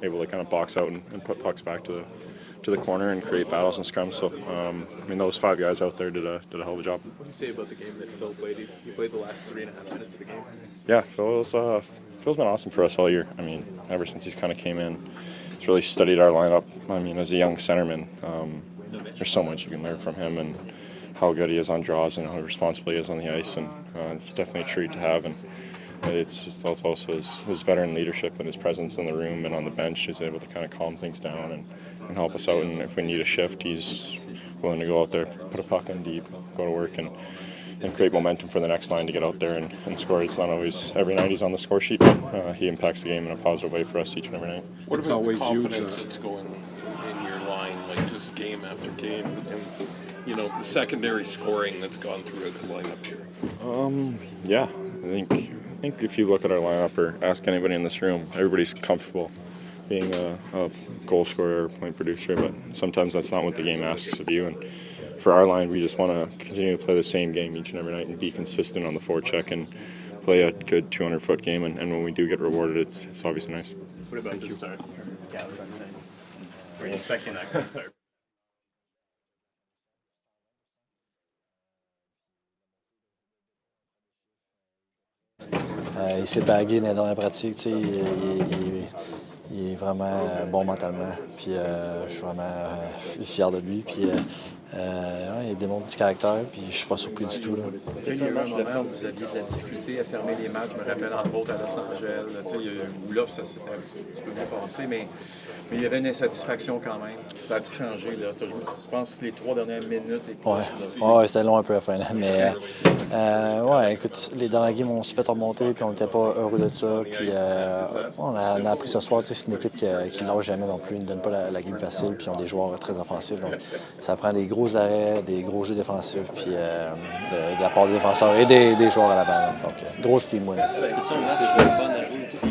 able to kind of box out and put pucks back to the corner and create battles and scrums. So, I mean, those 5 guys out there did a hell of a job. What do you say about the game that Phil played? He played the last 3.5 minutes of the game. Yeah, Phil's been awesome for us all year. I mean, ever since he's kind of came in, he's really studied our lineup. I mean, as a young centerman, there's so much you can learn from him and how good he is on draws and how responsible he is on the ice. And he's definitely a treat to have. And it's also his veteran leadership and his presence in the room and on the bench. He's able to kind of calm things down and help us out. And if we need a shift, he's willing to go out there, put a puck in deep, go to work, and create momentum for the next line to get out there and score. It's not always every night he's on the score sheet, but he impacts the game in a positive way for us each and every night. What about the confidence that's going in your line, like just game after game, and you know, the secondary scoring that's gone through the lineup here? Yeah, I think if you look at our lineup or ask anybody in this room, everybody's comfortable being a goal scorer or point producer, but sometimes that's not what the game asks of you. And for our line, we just want to continue to play the same game each and every night and be consistent on the forecheck and play a good 200-foot game. And when we do get rewarded, it's obviously nice. What about the start? Yeah, were you expecting that kind of start? Il s'est bagué dans les dernières pratiques. Il est vraiment bon mentalement. Puis je suis vraiment fier de lui. Puis il démontre du caractère. Puis je suis pas surpris du tout. Il y a eu un match de forme, vous aviez de la difficulté à fermer les matchs. Je me rappelle entre autres à Los Angeles. Où là, ça s'était un petit peu bien passé. Mais il y avait une insatisfaction quand même. Ça a tout changé. Là. Je pense que les 3 dernières minutes. Ouais, c'était long un peu à la fin. Là. Mais ouais, écoute, les dernières games, on s'est fait remonter. Puis on n'était pas heureux de ça. Puis on a appris ce soir. C'est une équipe qui ne lâche jamais non plus. Ils ne donnent pas la game facile. Puis ils ont des joueurs très offensifs. Donc ça prend des gros arrêts, des gros jeux défensifs. Puis de la part des défenseurs et des joueurs à l'avant. Donc grosse team win. C'est ça, c'est le fun à jouer aussi.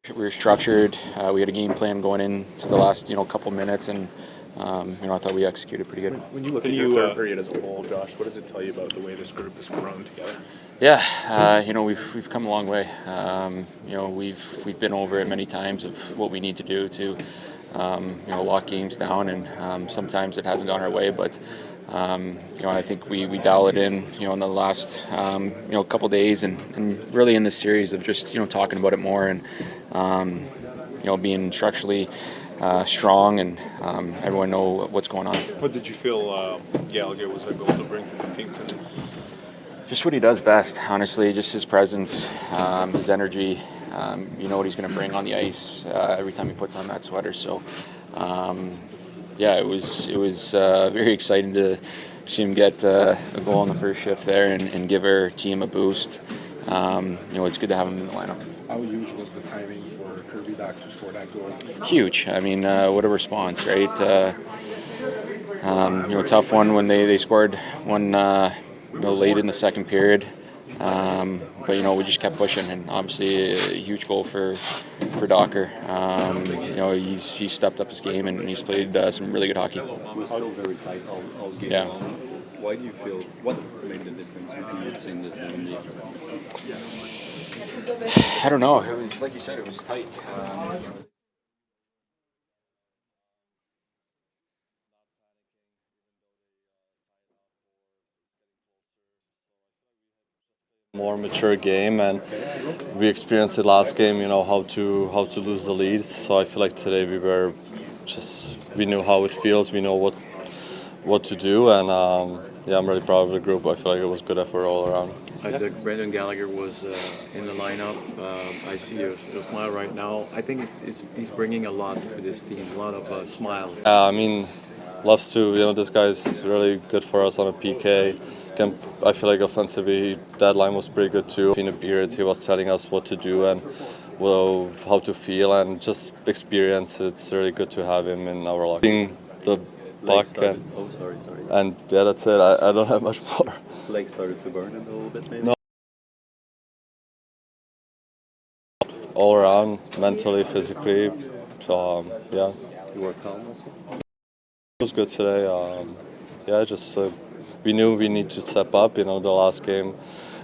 We were structured. We had a game plan going into the last, couple minutes, and I thought we executed pretty good. When you look at your third period as a whole, Josh, what does it tell you about the way this group has grown together? Yeah, we've come a long way. We've been over it many times of what we need to do to, lock games down, and sometimes it hasn't gone our way, but. I think we dial it in, in the last, couple days and really in this series of just, talking about it more and, being structurally strong and everyone know what's going on. What did you feel Gallagher was able to bring to the team today? Just what he does best, honestly, just his presence, his energy. You know what he's going to bring on the ice every time he puts on that sweater. So, it was very exciting to see him get a goal on the first shift there and give our team a boost. It's good to have him in the lineup. How huge was the timing for Kirby Dach to score that goal? Huge. I mean, what a response, right? Tough one when they scored one late in the second period. But we just kept pushing, and obviously a huge goal for Docker. He's stepped up his game and he's played some really good hockey. It was still very tight all game long. Why do you feel what made the difference? You would say in this game. I don't know. It was like you said, it was tight. More mature game, and we experienced it last game. How to lose the leads. So I feel like today we knew how it feels. We know what to do, and I'm really proud of the group. I feel like it was good effort all around. Brendan Gallagher was in the lineup. I see your smile right now. I think he's bringing a lot to this team. A lot of smile. Loves to. This guy's really good for us on a PK. I feel like offensively, that line was pretty good too. In the periods, he was telling us what to do and how to feel, and just experience. It's really good to have him in our locker. The puck and yeah, that's it. I don't have much more. Legs started to burn a little bit, maybe. No. All around, mentally, physically. So yeah. You were calm also. It was good today. We knew we need to step up. The last game,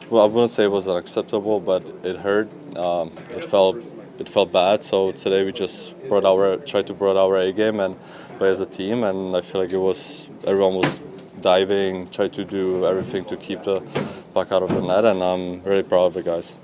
well, I wouldn't say it was unacceptable, but it hurt. It felt bad. So today we just tried to bring our A game and play as a team. And I feel like everyone was diving, tried to do everything to keep the puck out of the net. And I'm really proud of the guys.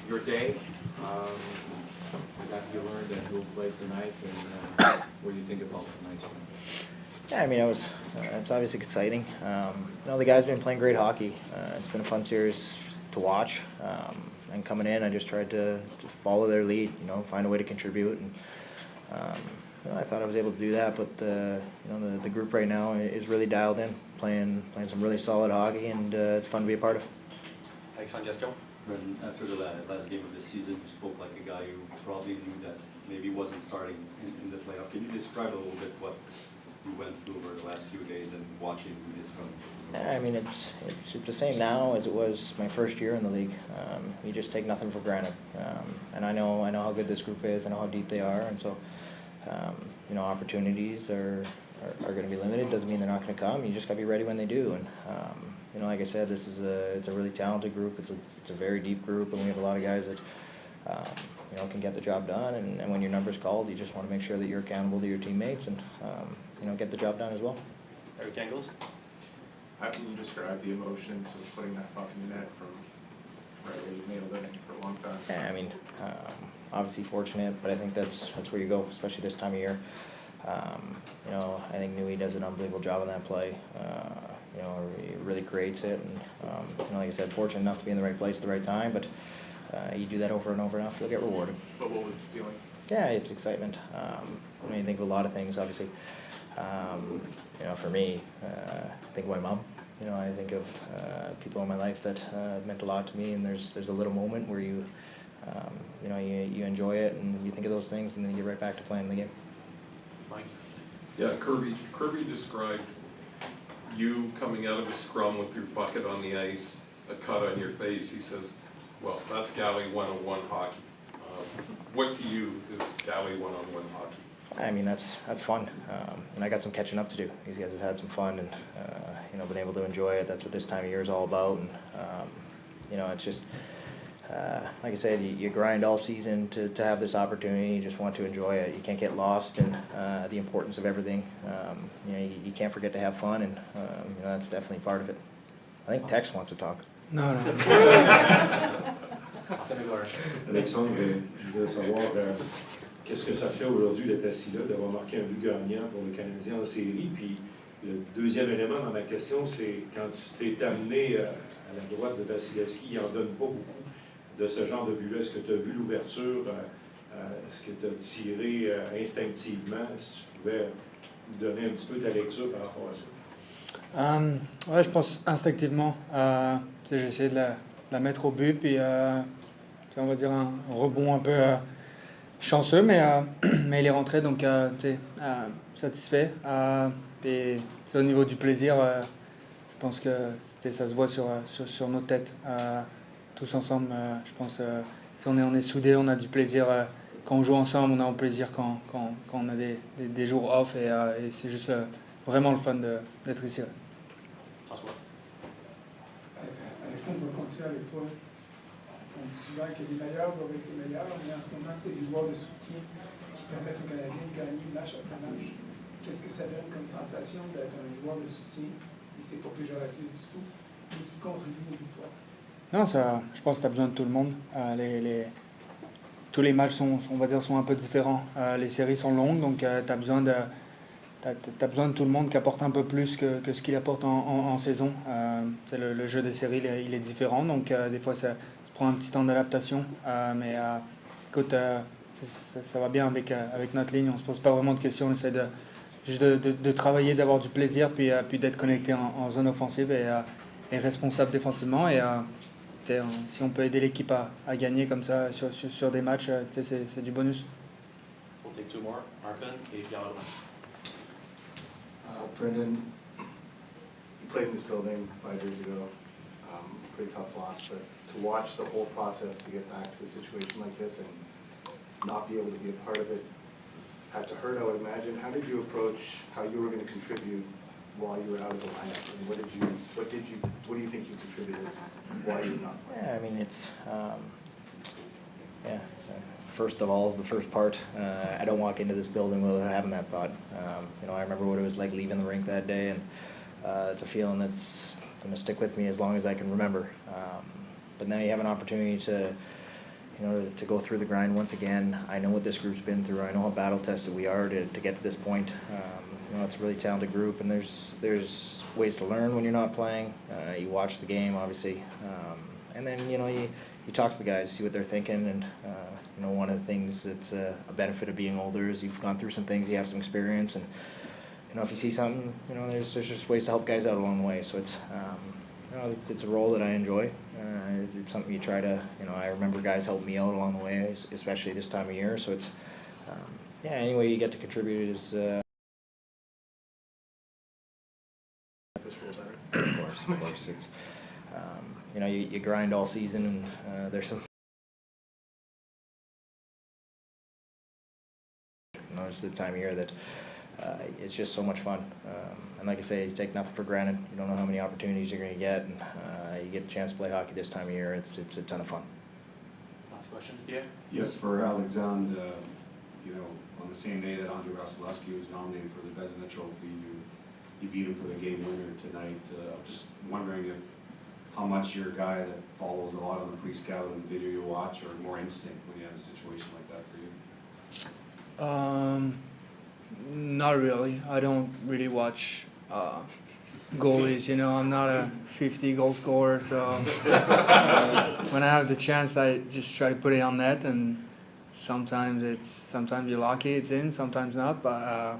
your day. What you learned and who played tonight, and what do you think about tonight's game? Yeah, I mean, it's obviously exciting. The guys have been playing great hockey. It's been a fun series to watch. And coming in, I just tried to follow their lead, find a way to contribute. And I thought I was able to do that, but the group right now is really dialed in, playing some really solid hockey, and it's fun to be a part of. Alexandre, after the last game of the season, you spoke like a guy who probably knew that maybe wasn't starting in the playoff. Can you describe a little bit what you went through over the last few days and watching this from? Yeah, I mean, it's the same now as it was my first year in the league. You just take nothing for granted, and I know how good this group is. I know how deep they are, and so opportunities are going to be limited. Doesn't mean they're not going to come. You just got to be ready when they do. And like I said, it's a really talented group. It's a very deep group, and we have a lot of guys that can get the job done. And when your number's called, you just want to make sure that you're accountable to your teammates and get the job done as well. Eric Engels? How can you describe the emotions of putting that puck in the net from right where you've made a living for a long time? Yeah, I mean, obviously fortunate, but I think that's where you go, especially this time of year. I think Nui does an unbelievable job on that play. He really creates it, and like I said, fortunate enough to be in the right place at the right time. But you do that over and over enough, you'll get rewarded. But what was the feeling? Yeah, it's excitement. You think of a lot of things, obviously. For me, I think of my mom. I think of people in my life that meant a lot to me, and there's a little moment where you enjoy it, and you think of those things, and then you get right back to playing the game. Mike? Yeah, Kirby described you coming out of a scrum with your bucket on the ice, a cut on your face. He says, well, that's Galley 101 hockey. What to you is Galley 101 hockey? I mean, that's fun, and I got some catching up to do. These guys have had some fun, and been able to enjoy it. That's what this time of year is all about, and it's just like I said, you grind all season to have this opportunity. You just want to enjoy it. You can't get lost in the importance of everything. You can't forget to have fun, and that's definitely part of it. I think Tex wants to talk. No. Alexandre, je voudrais savoir qu'est-ce que ça fait aujourd'hui d'être assis là, d'avoir marqué un but gagnant pour le Canadien en série. Puis le deuxième élément dans ma question, c'est quand tu t'es amené à la droite de Vasilevski, il n'en donne pas beaucoup de ce genre de but-là. Est-ce que tu as vu l'ouverture? Est-ce que tu as tiré instinctivement? Si tu pouvais nous donner un petit peu ta lecture par rapport à ça. Ouais, je pense instinctivement. J'ai essayé de la mettre au but, puis on va dire un rebond un peu chanceux, mais il est rentré, donc satisfait. Et au niveau du plaisir, je pense que ça se voit sur nos têtes. Tous ensemble, je pense on est soudés, on a du plaisir quand on joue ensemble, on a du plaisir quand on a des jours off, et c'est juste vraiment le fun d'être ici. François. Alexandre, on va continuer avec toi. On dit souvent que les meilleurs doivent être les meilleurs, mais en ce moment, c'est les joueurs de soutien qui permettent aux Canadiens de gagner match après match. Qu'est-ce que ça donne comme sensation d'être un joueur de soutien, et c'est pas péjoratif du tout, mais qui contribue aux victoires? Non, je pense que tu as besoin de tout le monde. Tous les matchs sont un peu différents. Les séries sont longues, donc tu as besoin de tout le monde qui apporte un peu plus que ce qu'il apporte en saison. Le jeu des séries, il est différent, donc des fois ça prend un petit temps d'adaptation. Mais écoute, ça va bien avec notre ligne. On ne se pose pas vraiment de questions. On essaie juste de travailler, d'avoir du plaisir, puis d'être connecté en zone offensive et responsable défensivement. Et si on peut aider l'équipe à gagner comme ça sur des matchs, c'est du bonus. We'll take two more. Arpin et Gallagher. Brendan, you played in this building 5 years ago. Pretty tough loss, but to watch the whole process to get back to a situation like this and not be able to be a part of it had to hurt, I would imagine. How did you approach how you were going to contribute while you were out of the lineup? And what do you think you contributed while you were not playing? Yeah, I mean, it's first of all, the first part, I don't walk into this building without having that thought. I remember what it was like leaving the rink that day, and it's a feeling that's going to stick with me as long as I can remember. But now you have an opportunity to to go through the grind once again. I know what this group's been through. I know how battle tested we are to get to this point. It's a really talented group, and there's ways to learn when you're not playing. You watch the game, obviously, and then you talk to the guys, see what they're thinking, and one of the things that's a benefit of being older is you've gone through some things, you have some experience, and if you see something, there's just ways to help guys out along the way. So it's it's a role that I enjoy. It's something you try to, I remember guys helping me out along the way, especially this time of year. So it's any way you get to contribute is. This role better. Of course, it's you grind all season, and there's some. It's the time of year that it's just so much fun. And like I say, you take nothing for granted. You don't know how many opportunities you're going to get, and you get a chance to play hockey this time of year. It's a ton of fun. Last question, yeah. Yes, for Alexandre, on the same day that Andrei Vasilevsky was nominated for the Vezina Trophy, you beat him for the game winner tonight. I'm just wondering how much you're a guy that follows a lot on the pre-scout and video you watch, or more instinct when you have a situation like that for you? Not really. I don't really watch goalies. I'm not a 50-goal scorer, so when I have the chance, I just try to put it on net, and sometimes you're lucky it's in, sometimes not. But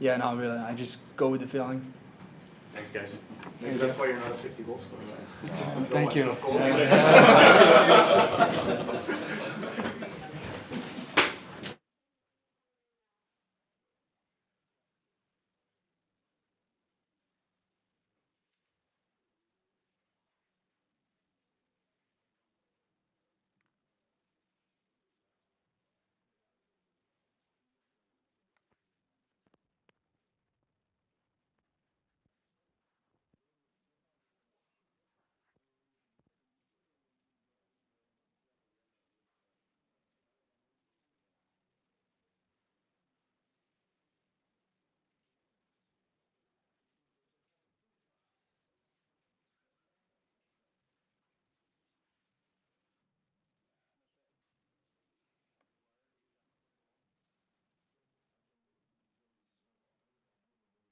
not really. I just go with the feeling. Thanks, guys. Maybe that's why you're not a 50-goal scorer. Thank you.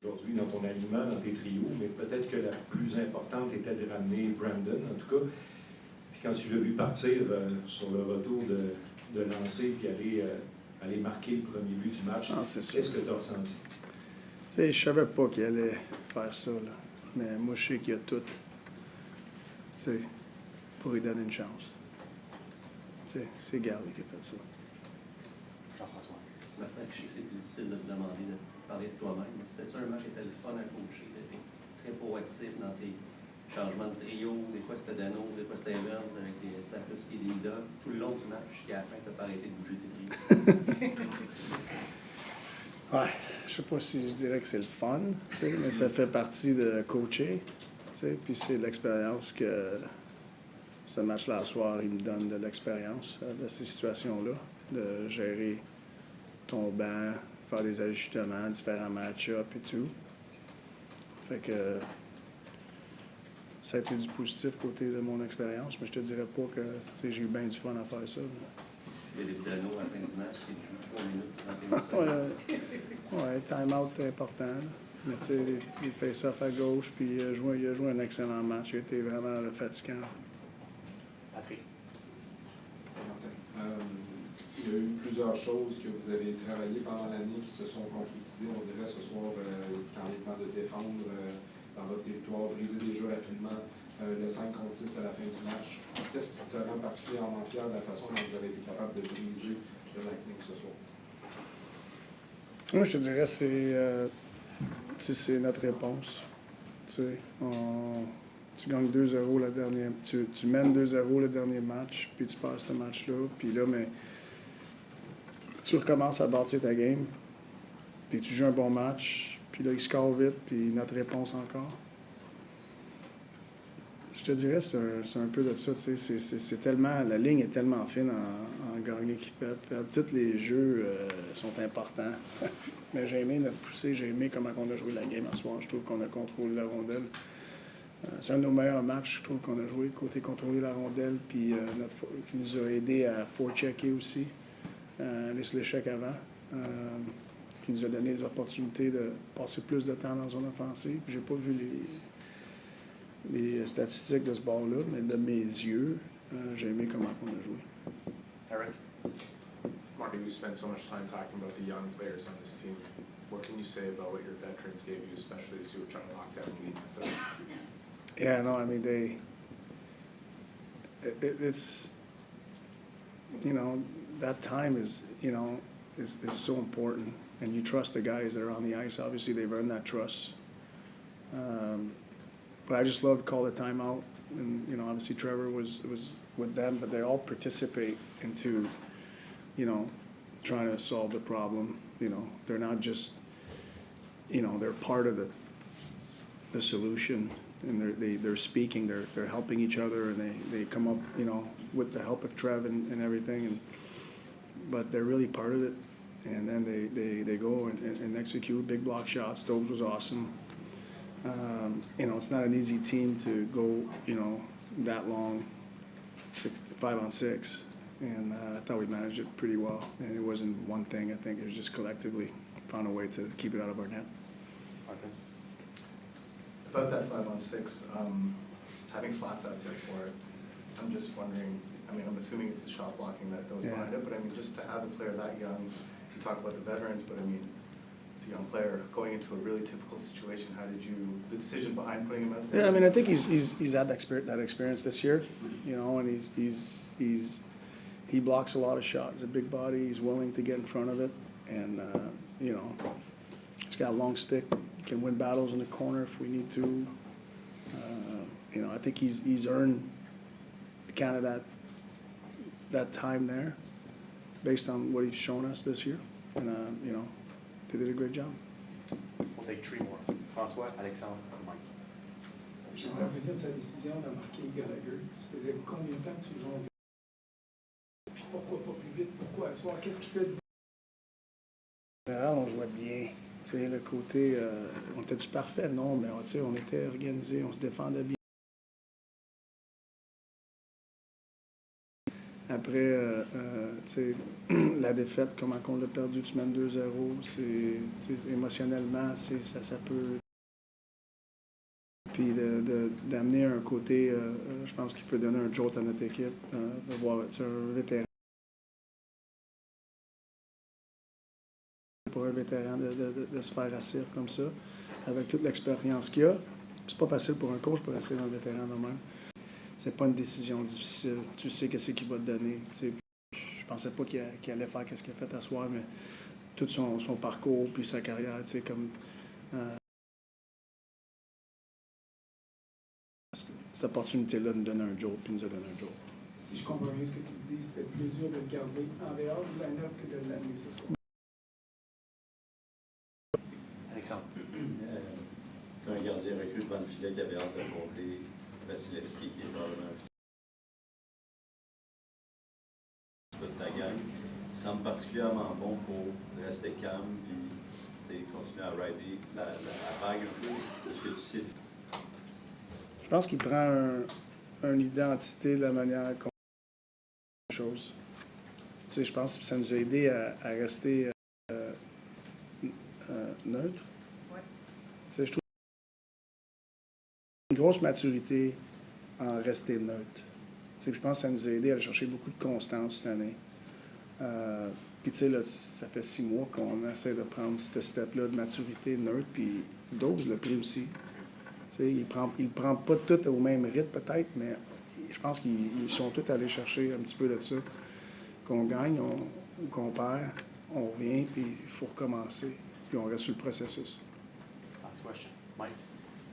Aujourd'hui dans ton alignement, dans tes trios, mais peut-être que la plus importante était de ramener Brandon, en tout cas. Puis quand tu l'as vu partir sur le retour de lancer puis aller marquer le premier but du match, qu'est-ce que tu as ressenti? Je savais pas qu'il allait faire ça, là. Mais moi, je sais qu'il y a tout pour lui donner une chance. C'est Gallagher qui a fait ça. Jean-François. Maintenant, je sais que c'est plus difficile de te demander de parler de toi-même, mais c'était un match qui était le fun à coacher, très proactif dans tes changements de trio, des fois c'était Danault, des fois c'était Evans avec les Slapowski et des Dach. Tout le long du match, jusqu'à la fin, tu n'as pas arrêté de bouger tes trios. Ouais, je sais pas si je dirais que c'est le fun, mais ça fait partie de coacher, puis c'est l'expérience que ce match-là à soir, il me donne de l'expérience de ces situations-là, de gérer ton banc, faire des ajustements, différents match-ups et tout. Fait que ça a été du positif côté de mon expérience, mais je te dirais pas que j'ai eu bien du fun à faire ça. Il y a des Danault à la fin du match, qui joue 3 minutes, 31 minutes. Ouais, time-out est important. Là. Mais tu sais, il fait ça à gauche, puis il a joué un excellent match. Il a été vraiment fatigant. Patrick. Il y a eu plusieurs choses que vous avez travaillées pendant l'année qui se sont concrétisées, on dirait, ce soir, quand il est temps de défendre dans votre territoire, briser des jeux rapidement, le 5 contre 6 à la fin du match. Qu'est-ce qui te rend particulièrement fier de la façon dont vous avez été capable de briser le Lightning ce soir? Moi, je te dirais c'est notre réponse. Tu gagnes 2-0 le dernier... Tu mènes 2-0 le dernier match, puis tu passes ce match-là, puis là, mais tu recommences à bâtir ta game, puis tu joues un bon match, puis là, il score vite, puis notre réponse encore. Je te dirais, c'est un peu de ça, tu sais, c'est tellement... La ligne est tellement fine en gagner qui pète. Tous les jeux sont importants. Mais j'ai aimé notre poussée, j'ai aimé comment on a joué la game ce soir. Je trouve qu'on a contrôlé la rondelle. c'est un de nos meilleurs matchs, je trouve, qu'on a joué, côté contrôler la rondelle, puis qui nous a aidé à forechecker aussi, aller sur l'échec avant, qui nous a donné des opportunités de passer plus de temps dans la zone offensive. J'ai pas vu les statistiques de ce bord-là, mais de mes yeux, j'ai aimé comment on a joué. Sarah? Marty, we spent so much time talking about the young players on this team. What can you say about what your veterans gave you, especially as you were trying to lock down the lead in the third? Yeah, no, I mean, it's, you know, that time is so important, and you trust the guys that are on the ice. Obviously, they've earned that trust. But I just love to call the timeout, and, you know, obviously Trevor was with them, but they all participate into, you know, trying to solve the problem. You know, they're not just, you know, they're part of the solution, and they're speaking, they're helping each other, and they come up, you know, with the help of Trev and everything, but they're really part of it. And then they go and execute big block shots. Dobes was awesome. You know, it's not an easy team to go, you know, that long, 5-on-6, and I thought we managed it pretty well. And it wasn't one thing. I think it was just collectively found a way to keep it out of our net. Okay. About that 5-on-6, having Slav out there for it, I'm just wondering, I mean, I'm assuming it's the shot blocking that goes behind it, but I mean, just to have a player that young, you talk about the veterans, but I mean, it's a young player going into a really difficult situation. How did you, the decision behind putting him out there? Yeah, I mean, I think he's had that experience this year, you know, and he blocks a lot of shots. He's a big body. He's willing to get in front of it, and you know, he's got a long stick. He can win battles in the corner if we need to. You know, I think he's earned kind of that time there, based on what he's shown us this year, and you know, they did a great job. We'll take three more. François, Alexandre, Mike. J'aimerais revenir sur la décision de marquer Gallagher. Ça faisait combien de temps que tu joues? Puis pourquoi pas plus vite? Pourquoi à soir? Qu'est-ce qui fait? En général, on jouait bien. Tu sais, le côté, on était-tu parfait? Non, mais tu sais, on était organisé, on se défendait bien. Après, tu sais, la défaite, comment on l'a perdu, tu mènes 2-0, émotionnellement, ça peut... Puis d'amener un côté, je pense qu'il peut donner un jolt à notre équipe, de voir un vétéran. Pour un vétéran de se faire assir comme ça, avec toute l'expérience qu'il a. C'est pas facile pour un coach pour assurer un vétéran normal. C'est pas une décision difficile. Tu sais qu'est-ce qu'il va te donner. Tu sais, je pensais pas qu'il allait faire ce qu'il a fait à soir, mais tout son parcours puis sa carrière, tu sais, comme cette opportunité-là nous donne un job, puis nous a donné un job. Si je comprends bien ce que tu dis, c'était plus dur de le garder en dehors du line-up que de l'amener ce soir. Alexandre. C'est un gardien recru devant le filet qui avait hâte d'affronter Vasilevski, qui est probablement toute ta gang. Il semble particulièrement bon pour rester calme et continuer à rider la vague un peu. Est-ce que tu sais? Je pense qu'il prend une identité de la manière qu'on fait les choses. Tu sais, je pense que ça nous a aidé à rester neutre. Ouais. Tu sais, je trouve une grosse maturité en rester neutre. Tu sais, je pense que ça nous a aidé à aller chercher beaucoup de constance cette année. Puis tu sais, là, ça fait 6 mois qu'on essaie de prendre ce step-là de maturité neutre, puis Dobes l'a pris aussi. Tu sais, il prend pas tout au même rythme peut-être, mais je pense qu'ils sont tous allés chercher un petit peu de ça. Qu'on gagne ou qu'on perd, on revient, puis il faut recommencer. Puis on reste sur le processus. Last question. Mike?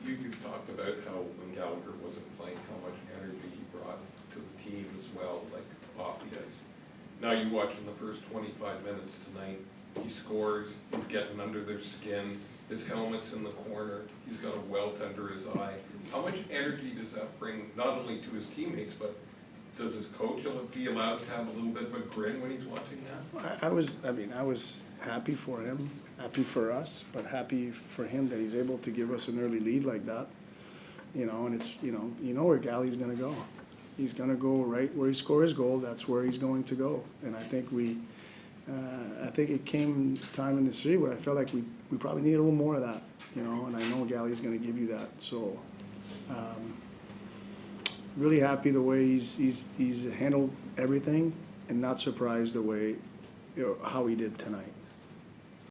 You've talked about how when Gallagher wasn't playing, how much energy he brought to the team as well, like off the ice. Now you watch in the first 25 minutes tonight, he scores, he's getting under their skin, his helmet's in the corner, he's got a welt under his eye. How much energy does that bring, not only to his teammates, but does his coach be allowed to have a little bit of a grin when he's watching that? I was happy for him, happy for us, but happy for him that he's able to give us an early lead like that. and it's, you know where Galley's gonna go. He's gonna go right where he scores his goal, that's where he's going to go. And I think I think it came time in the series where I felt like we probably need a little more of that, and I know Galley's gonna give you that. So, really happy the way he's handled everything, and not surprised the way, how he did tonight.